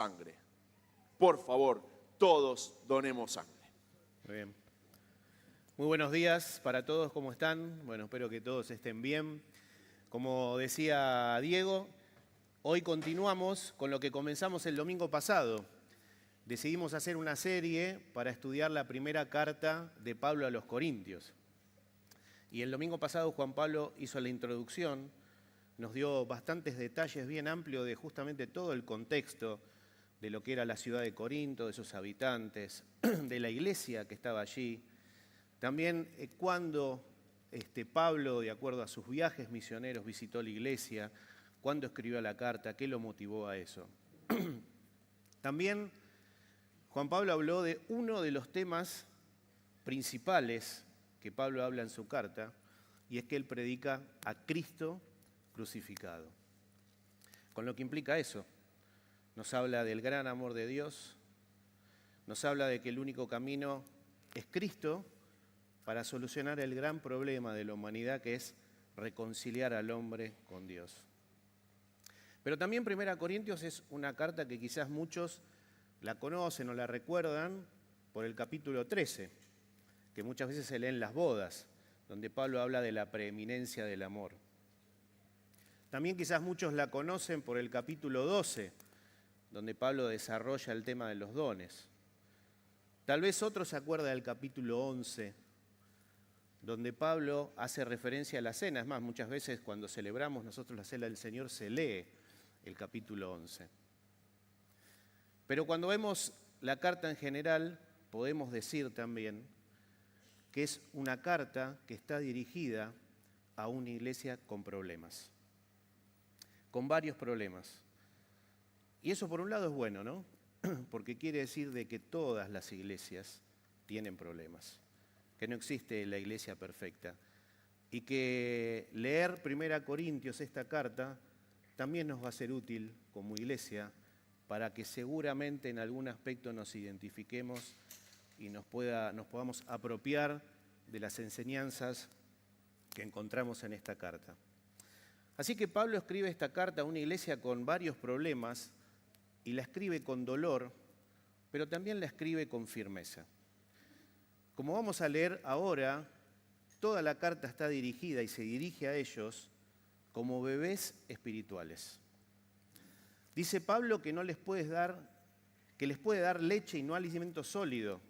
sangre. Por favor, todos donemos sangre. Muy bien. Muy buenos días para todos, ¿cómo están? Bueno, espero que todos estén bien. Como decía Diego, hoy continuamos con lo que comenzamos el domingo pasado. Decidimos hacer una serie para estudiar la primera carta de Pablo a los Corintios. Y el domingo pasado Juan Pablo hizo la introducción, nos dio bastantes detalles bien amplios de justamente todo el contexto de lo que era la ciudad de Corinto, de sus habitantes, de la iglesia que estaba allí. También cuándo Pablo, de acuerdo a sus viajes misioneros, visitó la iglesia, cuándo escribió la carta, qué lo motivó a eso. También Juan Pablo habló de uno de los temas principales que Pablo habla en su carta, y es que él predica a Cristo crucificado. Con lo que implica eso. Nos habla del gran amor de Dios, nos habla de que el único camino es Cristo para solucionar el gran problema de la humanidad, que es reconciliar al hombre con Dios. Pero también 1 Corintios es una carta que quizás muchos la conocen o la recuerdan por el capítulo 13, que muchas veces se lee en las bodas, donde Pablo habla de la preeminencia del amor. También quizás muchos la conocen por el capítulo 12, donde Pablo desarrolla el tema de los dones. Tal vez otros se acuerdan del capítulo 11, donde Pablo hace referencia a la cena. Es más, muchas veces cuando celebramos nosotros la cena del Señor se lee el capítulo 11. Pero cuando vemos la carta en general, podemos decir también que es una carta que está dirigida a una iglesia con problemas, con varios problemas. Y eso por un lado es bueno, ¿no? Porque quiere decir de que todas las iglesias tienen problemas, que no existe la iglesia perfecta. Y que leer 1 Corintios, esta carta, también nos va a ser útil como iglesia para que seguramente en algún aspecto nos identifiquemos y nos podamos apropiar de las enseñanzas que encontramos en esta carta. Así que Pablo escribe esta carta a una iglesia con varios problemas y la escribe con dolor, pero también la escribe con firmeza. Como vamos a leer ahora, toda la carta está dirigida y se dirige a ellos como bebés espirituales. Dice Pablo que les puede dar leche y no alimento sólido,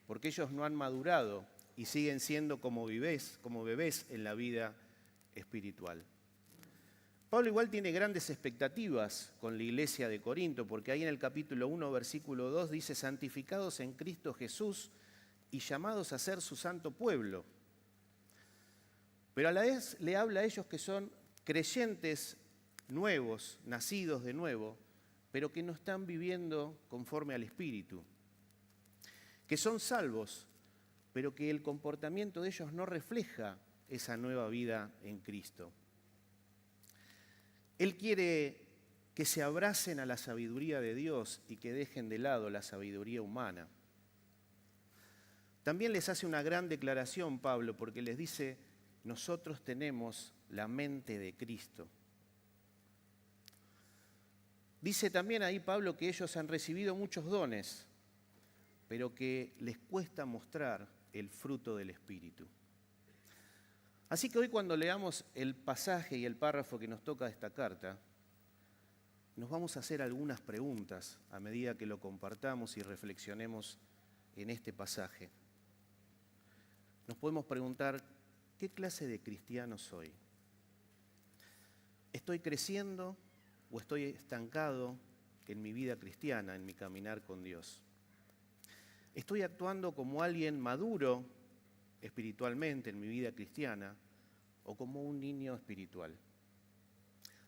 porque ellos no han madurado y siguen siendo como bebés en la vida espiritual. Pablo igual tiene grandes expectativas con la iglesia de Corinto, porque ahí en el capítulo 1, versículo 2, dice: santificados en Cristo Jesús y llamados a ser su santo pueblo. Pero a la vez le habla a ellos que son creyentes nuevos, nacidos de nuevo, pero que no están viviendo conforme al Espíritu. Que son salvos, pero que el comportamiento de ellos no refleja esa nueva vida en Cristo. Él quiere que se abracen a la sabiduría de Dios y que dejen de lado la sabiduría humana. También les hace una gran declaración Pablo, porque les dice: nosotros tenemos la mente de Cristo. Dice también ahí Pablo que ellos han recibido muchos dones, pero que les cuesta mostrar el fruto del Espíritu. Así que hoy, cuando leamos el pasaje y el párrafo que nos toca de esta carta, nos vamos a hacer algunas preguntas a medida que lo compartamos y reflexionemos en este pasaje. Nos podemos preguntar: ¿qué clase de cristiano soy? ¿Estoy creciendo o estoy estancado en mi vida cristiana, en mi caminar con Dios? ¿Estoy actuando como alguien maduro espiritualmente en mi vida cristiana o como un niño espiritual?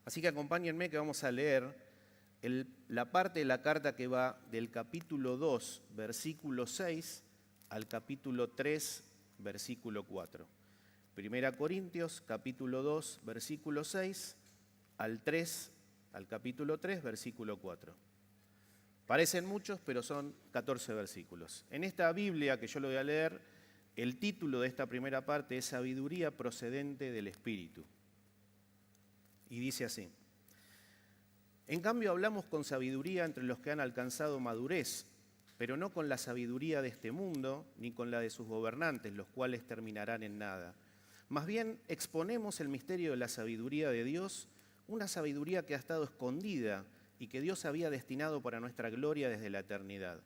Así que acompáñenme, que vamos a leer la parte de la carta que va del capítulo 2, versículo 6, al capítulo 3, versículo 4. 1 Corintios, capítulo 2, versículo 6, al capítulo 3, versículo 4. Parecen muchos, pero son 14 versículos. En esta Biblia que yo lo voy a leer, el título de esta primera parte es Sabiduría procedente del Espíritu. Y dice así: En cambio, hablamos con sabiduría entre los que han alcanzado madurez, pero no con la sabiduría de este mundo, ni con la de sus gobernantes, los cuales terminarán en nada. Más bien, exponemos el misterio de la sabiduría de Dios, una sabiduría que ha estado escondida y que Dios había destinado para nuestra gloria desde la eternidad.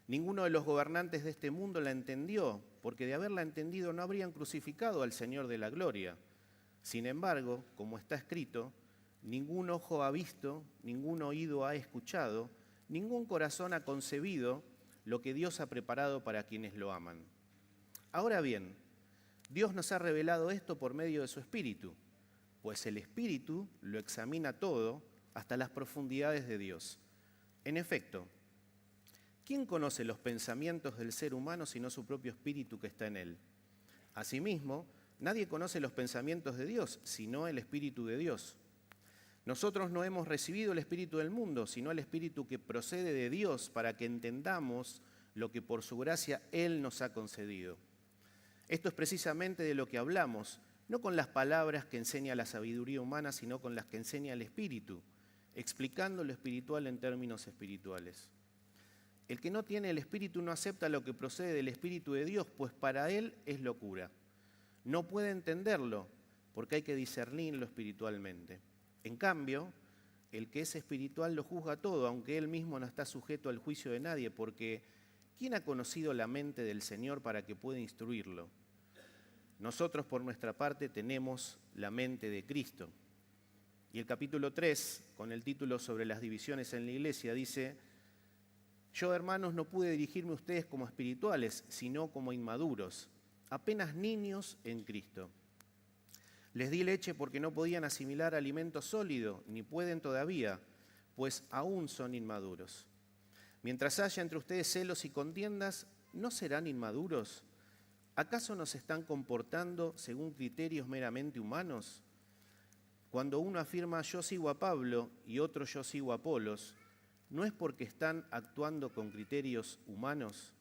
Ninguno de los gobernantes de este mundo la entendió, porque de haberla entendido no habrían crucificado al Señor de la gloria. Sin embargo, como está escrito, ningún ojo ha visto, ningún oído ha escuchado, ningún corazón ha concebido lo que Dios ha preparado para quienes lo aman. Ahora bien, Dios nos ha revelado esto por medio de su Espíritu, pues el Espíritu lo examina todo hasta las profundidades de Dios. En efecto, ¿quién conoce los pensamientos del ser humano sino su propio espíritu que está en él? Asimismo, nadie conoce los pensamientos de Dios sino el Espíritu de Dios. Nosotros no hemos recibido el espíritu del mundo, sino el Espíritu que procede de Dios para que entendamos lo que por su gracia Él nos ha concedido. Esto es precisamente de lo que hablamos, no con las palabras que enseña la sabiduría humana, sino con las que enseña el Espíritu, explicando lo espiritual en términos espirituales. El que no tiene el Espíritu no acepta lo que procede del Espíritu de Dios, pues para él es locura. No puede entenderlo, porque hay que discernirlo espiritualmente. En cambio, el que es espiritual lo juzga todo, aunque él mismo no está sujeto al juicio de nadie, porque ¿quién ha conocido la mente del Señor para que pueda instruirlo? Nosotros, por nuestra parte, tenemos la mente de Cristo. Y el capítulo 3, con el título sobre las divisiones en la iglesia, dice: yo, hermanos, no pude dirigirme a ustedes como espirituales, sino como inmaduros, apenas niños en Cristo. Les di leche porque no podían asimilar alimento sólido, ni pueden todavía, pues aún son inmaduros. Mientras haya entre ustedes celos y contiendas, ¿no serán inmaduros? ¿Acaso no se están comportando según criterios meramente humanos? Cuando uno afirma yo sigo a Pablo y otro yo sigo a Apolos, ¿no es porque están actuando con criterios humanos?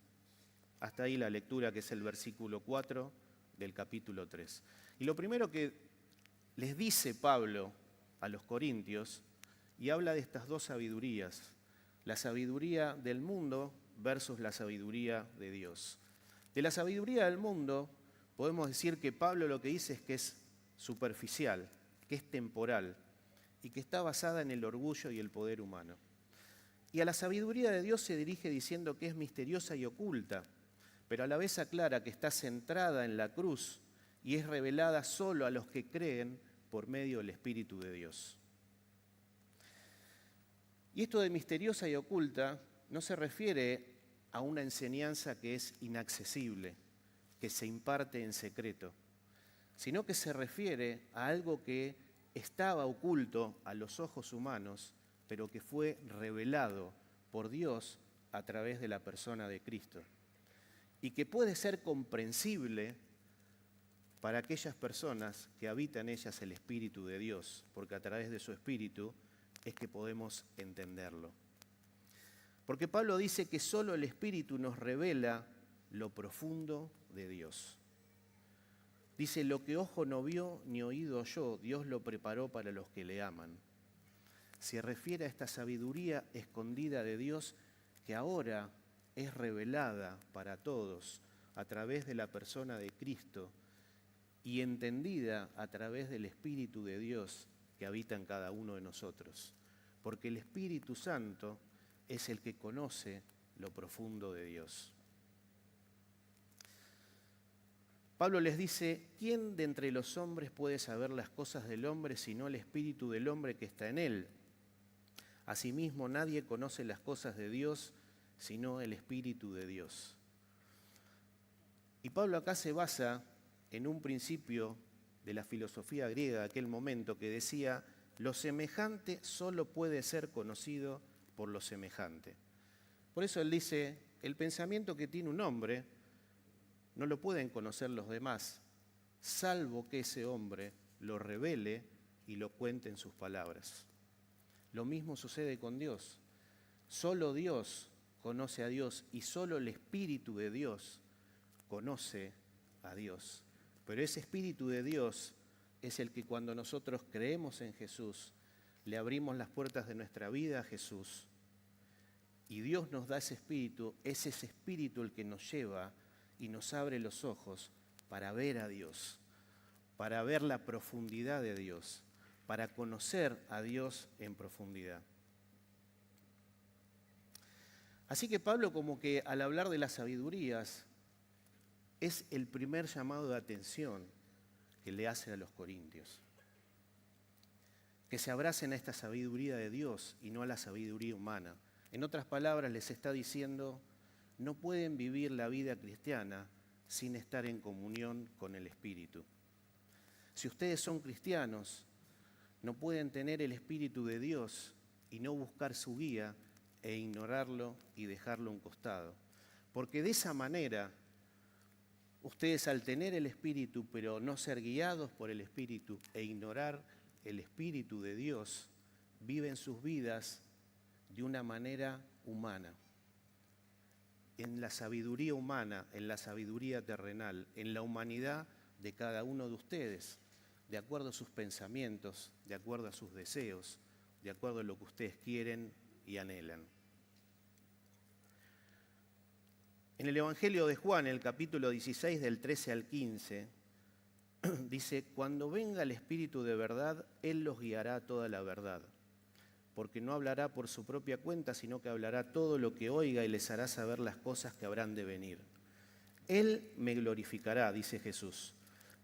Hasta ahí la lectura, que es el versículo 4 del capítulo 3. Y lo primero que les dice Pablo a los corintios, y habla de estas dos sabidurías, la sabiduría del mundo versus la sabiduría de Dios. De la sabiduría del mundo podemos decir que Pablo lo que dice es que es superficial, que es temporal y que está basada en el orgullo y el poder humano. Y a la sabiduría de Dios se dirige diciendo que es misteriosa y oculta, pero a la vez aclara que está centrada en la cruz y es revelada solo a los que creen por medio del Espíritu de Dios. Y esto de misteriosa y oculta no se refiere a una enseñanza que es inaccesible, que se imparte en secreto, sino que se refiere a algo que estaba oculto a los ojos humanos, pero que fue revelado por Dios a través de la persona de Cristo, y que puede ser comprensible para aquellas personas que habita en ellas el Espíritu de Dios, porque a través de su Espíritu es que podemos entenderlo. Porque Pablo dice que solo el Espíritu nos revela lo profundo de Dios. Dice, lo que ojo no vio ni oído oyó, Dios lo preparó para los que le aman. Se refiere a esta sabiduría escondida de Dios que ahora es revelada para todos a través de la persona de Cristo y entendida a través del Espíritu de Dios que habita en cada uno de nosotros. Porque el Espíritu Santo es el que conoce lo profundo de Dios. Pablo les dice, ¿quién de entre los hombres puede saber las cosas del hombre sino el espíritu del hombre que está en él? Asimismo, nadie conoce las cosas de Dios sino el Espíritu de Dios. Y Pablo acá se basa en un principio de la filosofía griega de aquel momento que decía, lo semejante solo puede ser conocido por lo semejante. Por eso él dice, el pensamiento que tiene un hombre no lo pueden conocer los demás, salvo que ese hombre lo revele y lo cuente en sus palabras. Lo mismo sucede con Dios. Solo Dios conoce a Dios y solo el Espíritu de Dios conoce a Dios. Pero ese Espíritu de Dios es el que cuando nosotros creemos en Jesús le abrimos las puertas de nuestra vida a Jesús y Dios nos da ese espíritu, es ese espíritu el que nos lleva y nos abre los ojos para ver a Dios, para ver la profundidad de Dios, para conocer a Dios en profundidad. Así que Pablo, como que al hablar de las sabidurías, es el primer llamado de atención que le hace a los corintios. Que se abracen a esta sabiduría de Dios y no a la sabiduría humana. En otras palabras, les está diciendo, no pueden vivir la vida cristiana sin estar en comunión con el Espíritu. Si ustedes son cristianos, no pueden tener el Espíritu de Dios y no buscar su guía e ignorarlo y dejarlo a un costado. Porque de esa manera, ustedes al tener el Espíritu, pero no ser guiados por el Espíritu e ignorar el Espíritu de Dios, viven sus vidas de una manera humana. En la sabiduría humana, en la sabiduría terrenal, en la humanidad de cada uno de ustedes, de acuerdo a sus pensamientos, de acuerdo a sus deseos, de acuerdo a lo que ustedes quieren y anhelan. En el Evangelio de Juan, el capítulo 16, del 13 al 15, dice, cuando venga el Espíritu de verdad, Él los guiará a toda la verdad, porque no hablará por su propia cuenta, sino que hablará todo lo que oiga y les hará saber las cosas que habrán de venir. Él me glorificará, dice Jesús,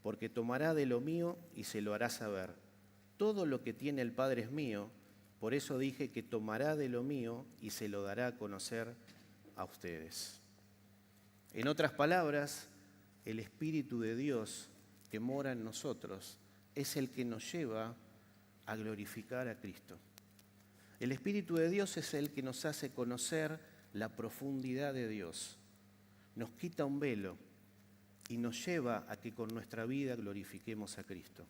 porque tomará de lo mío y se lo hará saber. Todo lo que tiene el Padre es mío, por eso dije que tomará de lo mío y se lo dará a conocer a ustedes. En otras palabras, el Espíritu de Dios que mora en nosotros es el que nos lleva a glorificar a Cristo. El Espíritu de Dios es el que nos hace conocer la profundidad de Dios. Nos quita un velo y nos lleva a que con nuestra vida glorifiquemos a Cristo.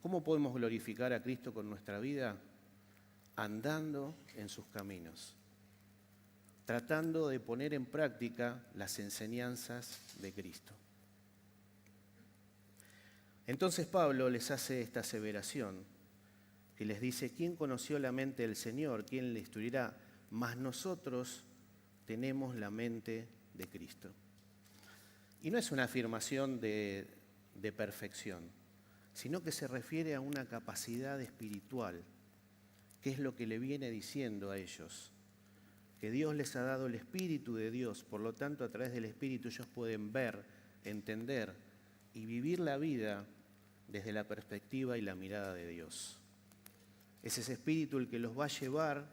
¿Cómo podemos glorificar a Cristo con nuestra vida? Andando en sus caminos, tratando de poner en práctica las enseñanzas de Cristo. Entonces Pablo les hace esta aseveración, que les dice, ¿quién conoció la mente del Señor? ¿Quién le instruirá? Mas nosotros tenemos la mente de Cristo. Y no es una afirmación de perfección, sino que se refiere a una capacidad espiritual, que es lo que le viene diciendo a ellos, que Dios les ha dado el Espíritu de Dios, por lo tanto a través del Espíritu ellos pueden ver, entender y vivir la vida desde la perspectiva y la mirada de Dios. Es ese Espíritu el que los va a llevar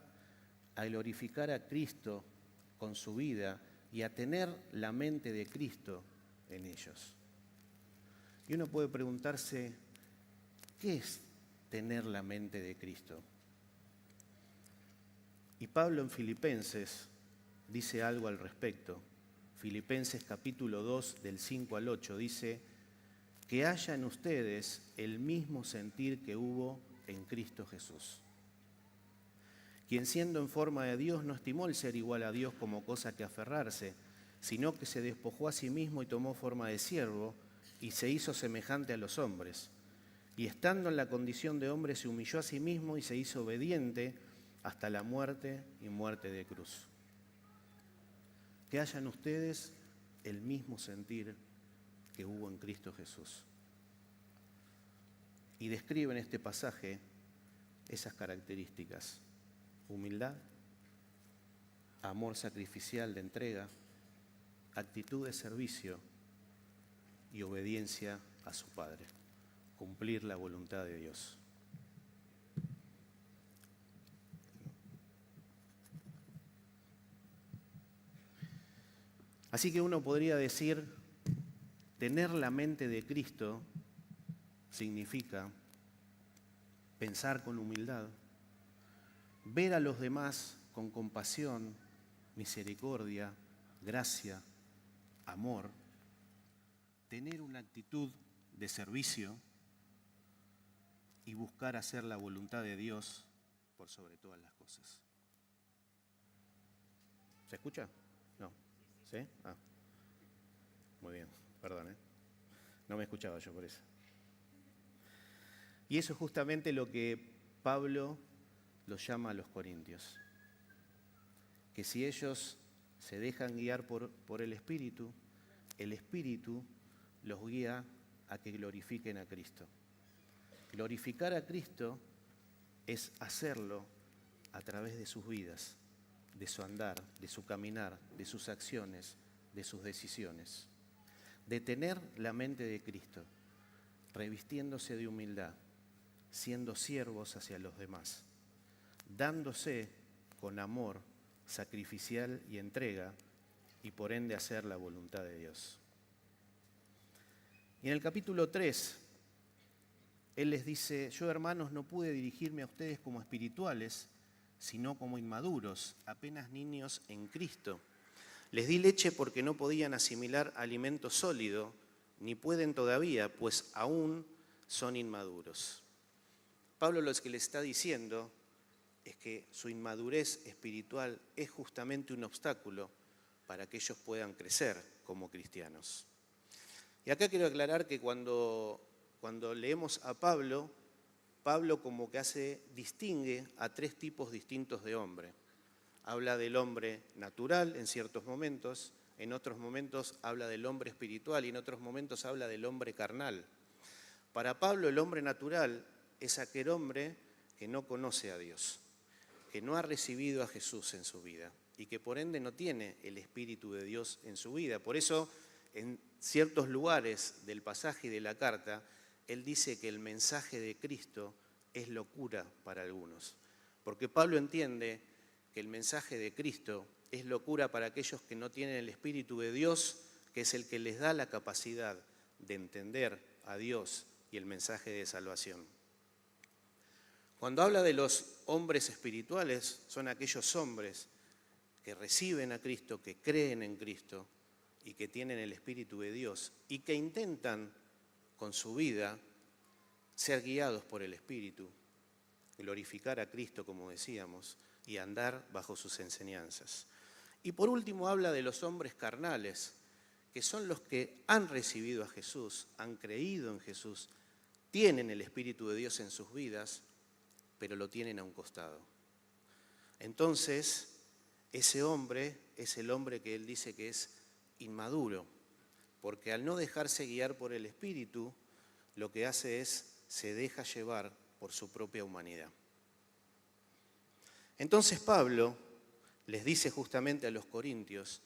a glorificar a Cristo con su vida y a tener la mente de Cristo en ellos. Y uno puede preguntarse, ¿qué es tener la mente de Cristo? Y Pablo en Filipenses dice algo al respecto. Filipenses capítulo 2, del 5 al 8, dice, que haya en ustedes el mismo sentir que hubo en Cristo Jesús, quien siendo en forma de Dios no estimó el ser igual a Dios como cosa que aferrarse, sino que se despojó a sí mismo y tomó forma de siervo y se hizo semejante a los hombres. Y estando en la condición de hombre se humilló a sí mismo y se hizo obediente hasta la muerte y muerte de cruz. Que hayan ustedes el mismo sentir que hubo en Cristo Jesús. Y describe en este pasaje esas características: humildad, amor sacrificial de entrega, actitud de servicio y obediencia a su Padre, cumplir la voluntad de Dios. Así que uno podría decir, tener la mente de Cristo significa pensar con humildad, ver a los demás con compasión, misericordia, gracia, amor, tener una actitud de servicio y buscar hacer la voluntad de Dios por sobre todas las cosas. ¿Se escucha? No. ¿Sí? Ah. Muy bien, perdón, No me escuchaba yo por eso. Y eso es justamente lo que Pablo los llama a los corintios, que si ellos se dejan guiar por el Espíritu los guía a que glorifiquen a Cristo. Glorificar a Cristo es hacerlo a través de sus vidas, de su andar, de su caminar, de sus acciones, de sus decisiones. De tener la mente de Cristo, revistiéndose de humildad, siendo siervos hacia los demás, dándose con amor sacrificial y entrega, y por ende hacer la voluntad de Dios. Y en el capítulo 3, él les dice: yo, hermanos, no pude dirigirme a ustedes como espirituales, sino como inmaduros, apenas niños en Cristo. Les di leche porque no podían asimilar alimento sólido, ni pueden todavía, pues aún son inmaduros. Pablo lo que le está diciendo es que su inmadurez espiritual es justamente un obstáculo para que ellos puedan crecer como cristianos. Y acá quiero aclarar que cuando leemos a Pablo como que distingue a tres tipos distintos de hombre. Habla del hombre natural en ciertos momentos, en otros momentos habla del hombre espiritual y en otros momentos habla del hombre carnal. Para Pablo, el hombre natural es aquel hombre que no conoce a Dios, que no ha recibido a Jesús en su vida y que por ende no tiene el Espíritu de Dios en su vida. Por eso, en ciertos lugares del pasaje y de la carta, él dice que el mensaje de Cristo es locura para algunos. Porque Pablo entiende que el mensaje de Cristo es locura para aquellos que no tienen el Espíritu de Dios, que es el que les da la capacidad de entender a Dios y el mensaje de salvación. Cuando habla de los hombres espirituales, son aquellos hombres que reciben a Cristo, que creen en Cristo y que tienen el Espíritu de Dios y que intentan con su vida ser guiados por el Espíritu, glorificar a Cristo, como decíamos, y andar bajo sus enseñanzas. Y por último habla de los hombres carnales, que son los que han recibido a Jesús, han creído en Jesús, tienen el Espíritu de Dios en sus vidas, pero lo tienen a un costado. Entonces, ese hombre es el hombre que él dice que es inmaduro, porque al no dejarse guiar por el Espíritu, lo que hace es se deja llevar por su propia humanidad. Entonces Pablo les dice justamente a los corintios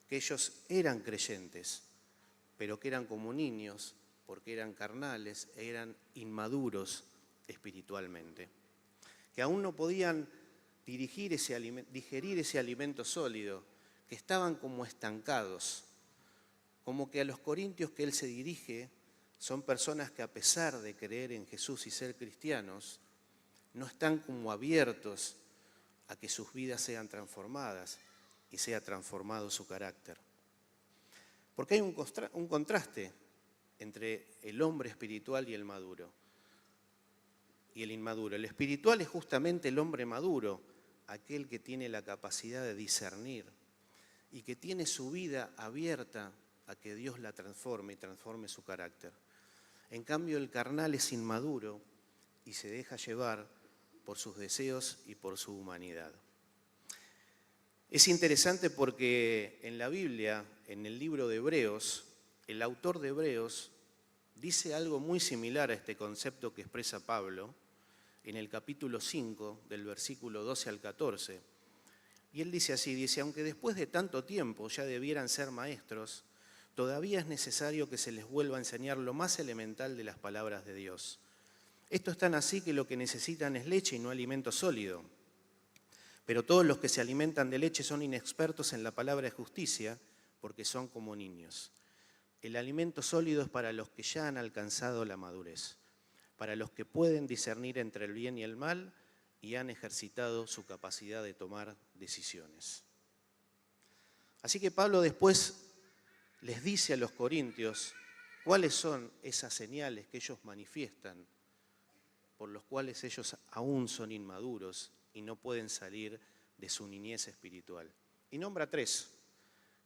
que ellos eran creyentes, pero que eran como niños, porque eran carnales, eran inmaduros espiritualmente, que aún no podían digerir ese alimento sólido, que estaban como estancados, como que a los corintios que él se dirige son personas que a pesar de creer en Jesús y ser cristianos, no están como abiertos a que sus vidas sean transformadas y sea transformado su carácter. Porque hay un contraste entre el hombre espiritual y el maduro. Y el inmaduro. El espiritual es justamente el hombre maduro, aquel que tiene la capacidad de discernir y que tiene su vida abierta a que Dios la transforme y transforme su carácter. En cambio, el carnal es inmaduro y se deja llevar por sus deseos y por su humanidad. Es interesante porque en la Biblia, en el libro de Hebreos, el autor de Hebreos dice algo muy similar a este concepto que expresa Pablo en el capítulo 5, del versículo 12 al 14. Y él dice así, aunque después de tanto tiempo ya debieran ser maestros, todavía es necesario que se les vuelva a enseñar lo más elemental de las palabras de Dios. Esto es tan así que lo que necesitan es leche y no alimento sólido. Pero todos los que se alimentan de leche son inexpertos en la palabra de justicia porque son como niños. El alimento sólido es para los que ya han alcanzado la madurez, para los que pueden discernir entre el bien y el mal y han ejercitado su capacidad de tomar decisiones. Así que Pablo después les dice a los corintios cuáles son esas señales que ellos manifiestan, por los cuales ellos aún son inmaduros y no pueden salir de su niñez espiritual. Y nombra 3: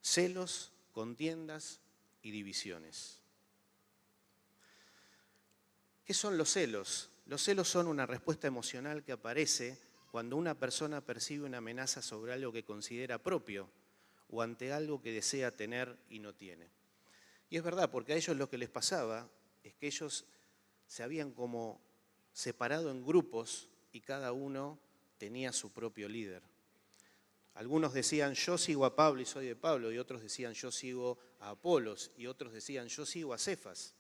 celos, contiendas y divisiones. ¿Qué son los celos? Los celos son una respuesta emocional que aparece cuando una persona percibe una amenaza sobre algo que considera propio o ante algo que desea tener y no tiene. Y es verdad, porque a ellos lo que les pasaba es que ellos se habían como separado en grupos y cada uno tenía su propio líder. Algunos decían, yo sigo a Pablo y soy de Pablo, y otros decían, yo sigo a Apolos, y otros decían, yo sigo a Cefas.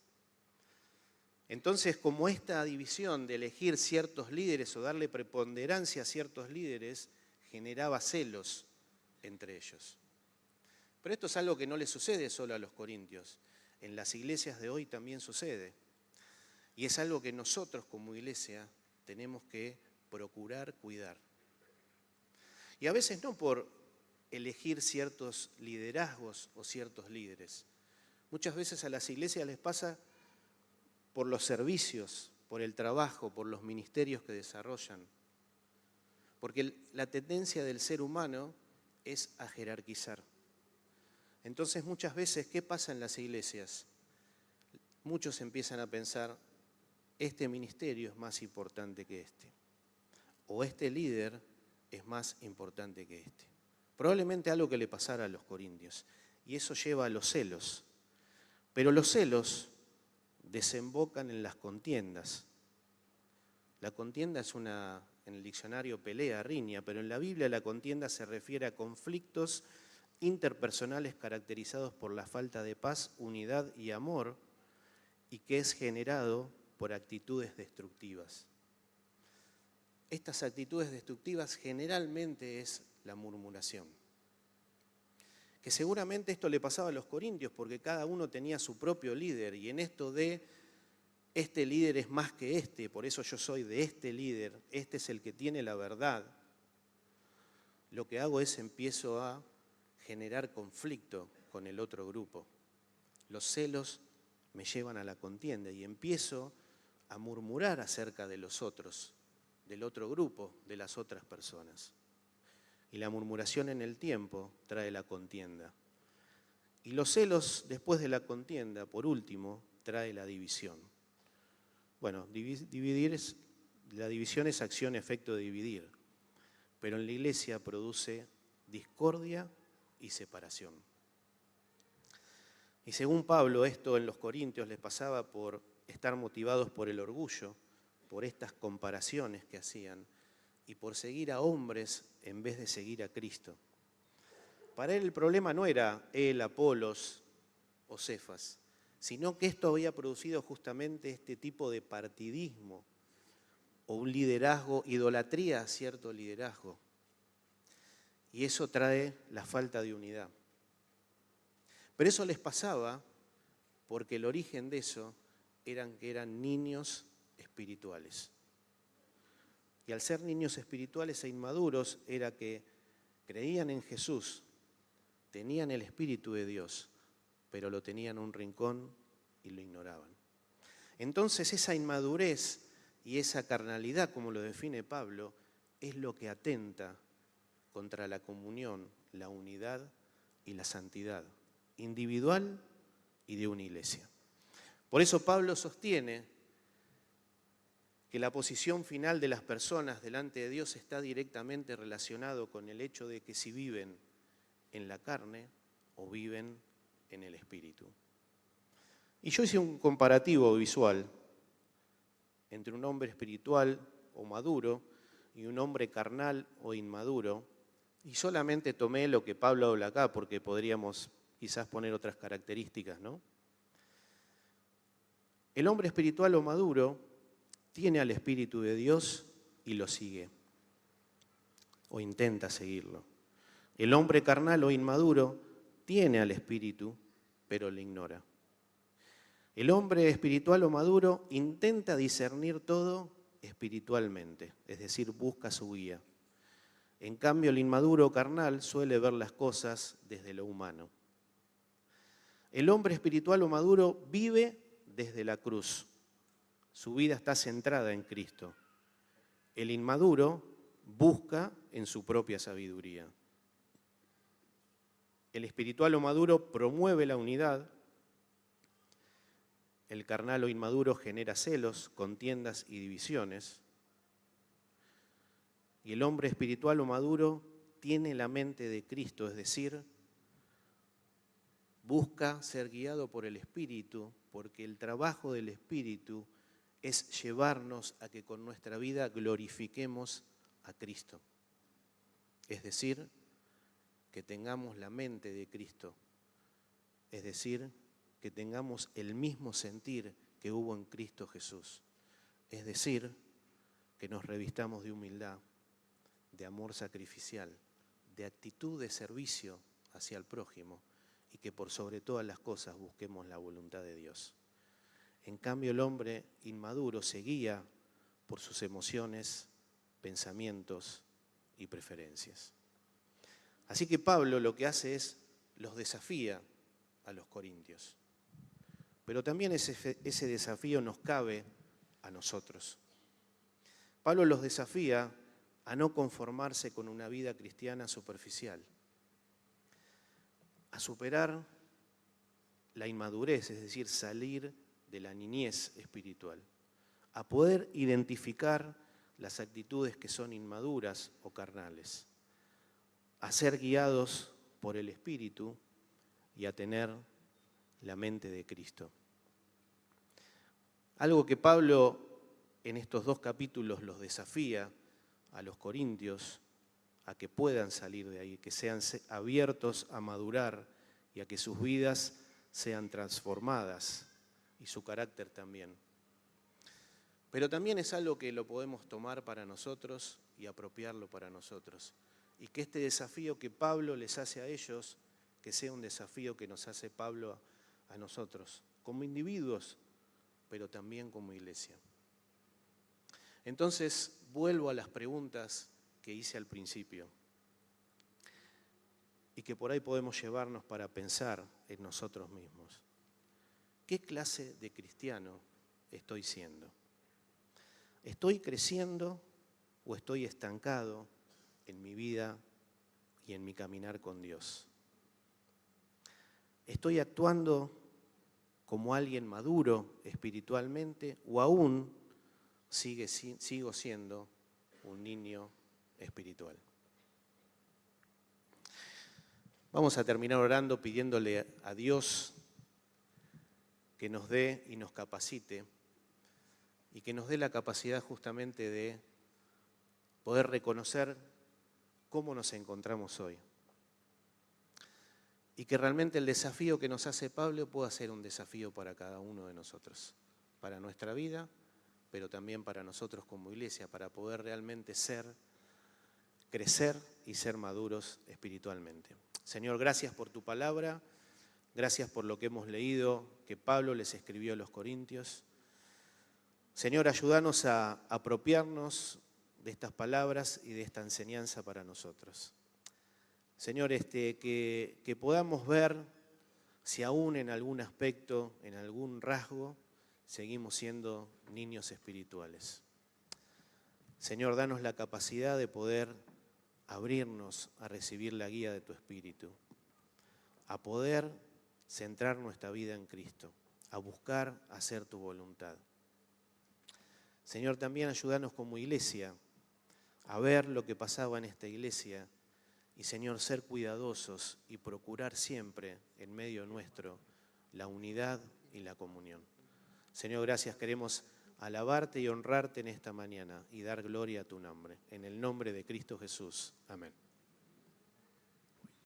Entonces, como esta división de elegir ciertos líderes o darle preponderancia a ciertos líderes generaba celos entre ellos. Pero esto es algo que no le sucede solo a los corintios. En las iglesias de hoy también sucede. Y es algo que nosotros como iglesia tenemos que procurar cuidar. Y a veces no por elegir ciertos liderazgos o ciertos líderes. Muchas veces a las iglesias les pasa por los servicios, por el trabajo, por los ministerios que desarrollan. Porque la tendencia del ser humano es a jerarquizar. Entonces muchas veces, ¿qué pasa en las iglesias? Muchos empiezan a pensar, este ministerio es más importante que este. O este líder es más importante que este. Probablemente algo que le pasara a los corintios. Y eso lleva a los celos. Pero los celos desembocan en las contiendas. La contienda es en el diccionario pelea, riña, pero en la Biblia la contienda se refiere a conflictos interpersonales caracterizados por la falta de paz, unidad y amor, y que es generado por actitudes destructivas. Estas actitudes destructivas generalmente es la murmuración. Que seguramente esto le pasaba a los corintios porque cada uno tenía su propio líder y en esto de este líder es más que este, por eso yo soy de este líder, este es el que tiene la verdad. Lo que hago es empiezo a generar conflicto con el otro grupo. Los celos me llevan a la contienda y empiezo a murmurar acerca de los otros, del otro grupo, de las otras personas. Y la murmuración en el tiempo trae la contienda. Y los celos después de la contienda, por último, trae la división. Bueno, la división es acción-efecto de dividir, pero en la iglesia produce discordia y separación. Y según Pablo, esto en los corintios les pasaba por estar motivados por el orgullo, por estas comparaciones que hacían y por seguir a hombres en vez de seguir a Cristo. Para él el problema no era él, Apolos o Cefas, sino que esto había producido justamente este tipo de partidismo o un liderazgo, idolatría a cierto liderazgo. Y eso trae la falta de unidad. Pero eso les pasaba porque el origen de eso que eran niños espirituales. Y al ser niños espirituales e inmaduros era que creían en Jesús, tenían el Espíritu de Dios, pero lo tenían en un rincón y lo ignoraban. Entonces esa inmadurez y esa carnalidad, como lo define Pablo, es lo que atenta contra la comunión, la unidad y la santidad individual y de una iglesia. Por eso Pablo sostiene que la posición final de las personas delante de Dios está directamente relacionado con el hecho de que si viven en la carne o viven en el espíritu. Y yo hice un comparativo visual entre un hombre espiritual o maduro y un hombre carnal o inmaduro, y solamente tomé lo que Pablo habla acá porque podríamos quizás poner otras características, ¿no? El hombre espiritual o maduro tiene al Espíritu de Dios y lo sigue, o intenta seguirlo. El hombre carnal o inmaduro tiene al Espíritu, pero lo ignora. El hombre espiritual o maduro intenta discernir todo espiritualmente, es decir, busca su guía. En cambio, el inmaduro carnal suele ver las cosas desde lo humano. El hombre espiritual o maduro vive desde la cruz. Su vida está centrada en Cristo. El inmaduro busca en su propia sabiduría. El espiritual o maduro promueve la unidad El carnal o inmaduro genera celos, contiendas y divisiones. Y el hombre espiritual o maduro tiene la mente de Cristo, es decir, busca ser guiado por el Espíritu, porque el trabajo del Espíritu es llevarnos a que con nuestra vida glorifiquemos a Cristo. Es decir, que tengamos la mente de Cristo, es decir, que tengamos el mismo sentir que hubo en Cristo Jesús, es decir, que nos revistamos de humildad, de amor sacrificial, de actitud de servicio hacia el prójimo y que por sobre todas las cosas busquemos la voluntad de Dios. En cambio, el hombre inmaduro se guía por sus emociones, pensamientos y preferencias. Así que Pablo lo que hace es los desafía a los corintios. Pero también ese desafío nos cabe a nosotros. Pablo los desafía a no conformarse con una vida cristiana superficial, a superar la inmadurez, es decir, salir de la niñez espiritual, a poder identificar las actitudes que son inmaduras o carnales, a ser guiados por el Espíritu y a tener la mente de Cristo. Algo que Pablo en estos 2 capítulos los desafía a los corintios a que puedan salir de ahí, que sean abiertos a madurar y a que sus vidas sean transformadas y su carácter también. Pero también es algo que lo podemos tomar para nosotros y apropiarlo para nosotros. Y que este desafío que Pablo les hace a ellos, que sea un desafío que nos hace Pablo a nosotros, como individuos, pero también como iglesia. Entonces, vuelvo a las preguntas que hice al principio y que por ahí podemos llevarnos para pensar en nosotros mismos. ¿Qué clase de cristiano estoy siendo? ¿Estoy creciendo o estoy estancado en mi vida y en mi caminar con Dios? ¿Estoy actuando como alguien maduro espiritualmente o aún sigo siendo un niño espiritual? Vamos a terminar orando pidiéndole a Dios que nos dé y nos capacite y que nos dé la capacidad justamente de poder reconocer cómo nos encontramos hoy. Y que realmente el desafío que nos hace Pablo pueda ser un desafío para cada uno de nosotros, para nuestra vida, pero también para nosotros como iglesia, para poder realmente crecer y ser maduros espiritualmente. Señor, gracias por tu palabra, gracias por lo que hemos leído, que Pablo les escribió a los corintios. Señor, ayúdanos a apropiarnos de estas palabras y de esta enseñanza para nosotros. Señor, que podamos ver si aún en algún aspecto, en algún rasgo, seguimos siendo niños espirituales. Señor, danos la capacidad de poder abrirnos a recibir la guía de tu Espíritu, a poder centrar nuestra vida en Cristo, a buscar hacer tu voluntad. Señor, también ayúdanos como iglesia a ver lo que pasaba en esta iglesia y, Señor, ser cuidadosos y procurar siempre en medio nuestro la unidad y la comunión. Señor, gracias, queremos alabarte y honrarte en esta mañana y dar gloria a tu nombre. En el nombre de Cristo Jesús. Amén.